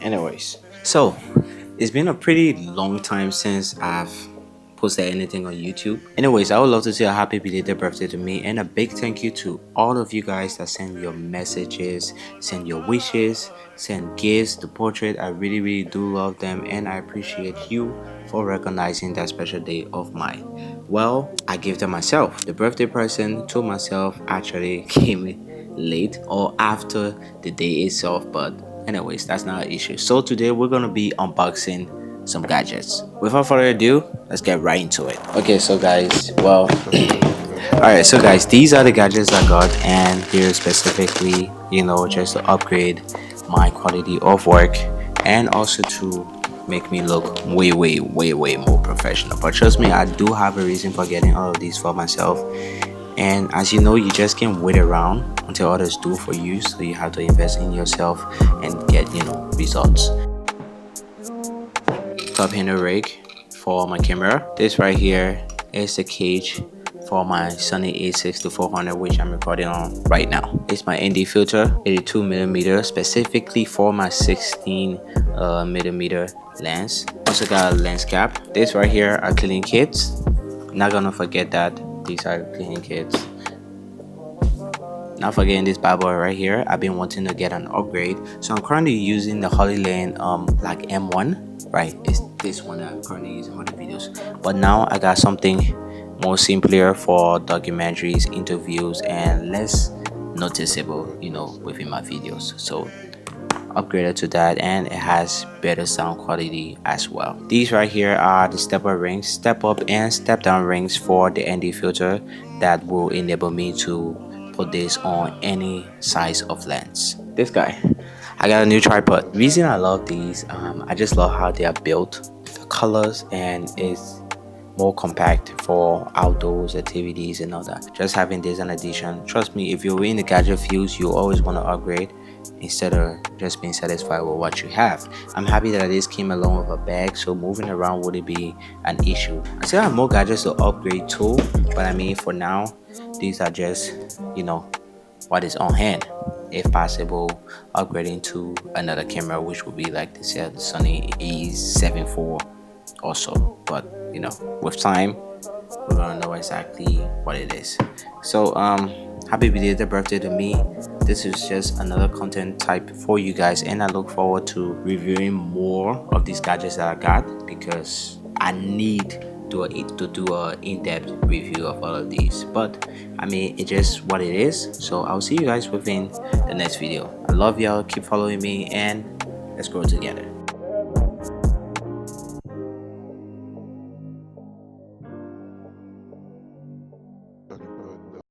Anyways, so it's been a pretty long time since I've posted anything on YouTube. Anyways, I would love to say a happy belated birthday to me and a big thank you to all of you guys that send your messages, send your wishes, send gifts, the portrait. I really do love them and I appreciate you for recognizing that special day of mine. Well, I gave them myself. The birthday present to myself actually came late or after the day itself, but anyways, that's not an issue. So today we're gonna be unboxing some gadgets. Without further ado, let's get right into it. Okay, so guys, well, alright, so guys, these are the gadgets I got, and they're specifically, just to upgrade my quality of work and also to make me look way more professional. But trust me, I do have a reason for getting all of these for myself. And as you know, you just can't wait around until others do for you, so you have to invest in yourself and get results. Top handle rig for my camera. This right here is the cage for my Sony a6-400, which I'm recording on right now. It's my ND filter, 82mm, specifically for my 16mm lens. Also got a lens cap. This right here are cleaning kits. Not gonna forget that these are cleaning kits. Not forgetting this bad boy right here. I've been wanting to get an upgrade, so I'm currently using the Holy Lane like M1, right? It's this one that I'm currently using for the videos, but now I got something more simpler for documentaries, interviews, and less noticeable within my videos. So upgraded to that, and it has better sound quality as well. These right here are the step up rings, step up and step down rings for the ND filter that will enable me to put this on any size of lens. This guy, I got a new tripod. Reason I love these, I just love how they are built, the colors, and it's more compact for outdoors activities and all that. Just having this an addition. Trust me, if you're in the gadget fields, you always want to upgrade instead of just being satisfied with what you have. I'm happy that this came along with a bag, so moving around wouldn't be an issue. I still have more gadgets to upgrade to, but I mean for now, these are just what is on hand. If possible, upgrading to another camera, which would be like the Sony a7 IV also, but with time we're gonna know exactly what it is. So happy belated birthday to me. This is just another content type for you guys, and I look forward to reviewing more of these gadgets that I got, because I need to do a in-depth review of all of these. But I mean, it's just what it is. So I'll see you guys within the next video. I love y'all, keep following me, and let's grow together.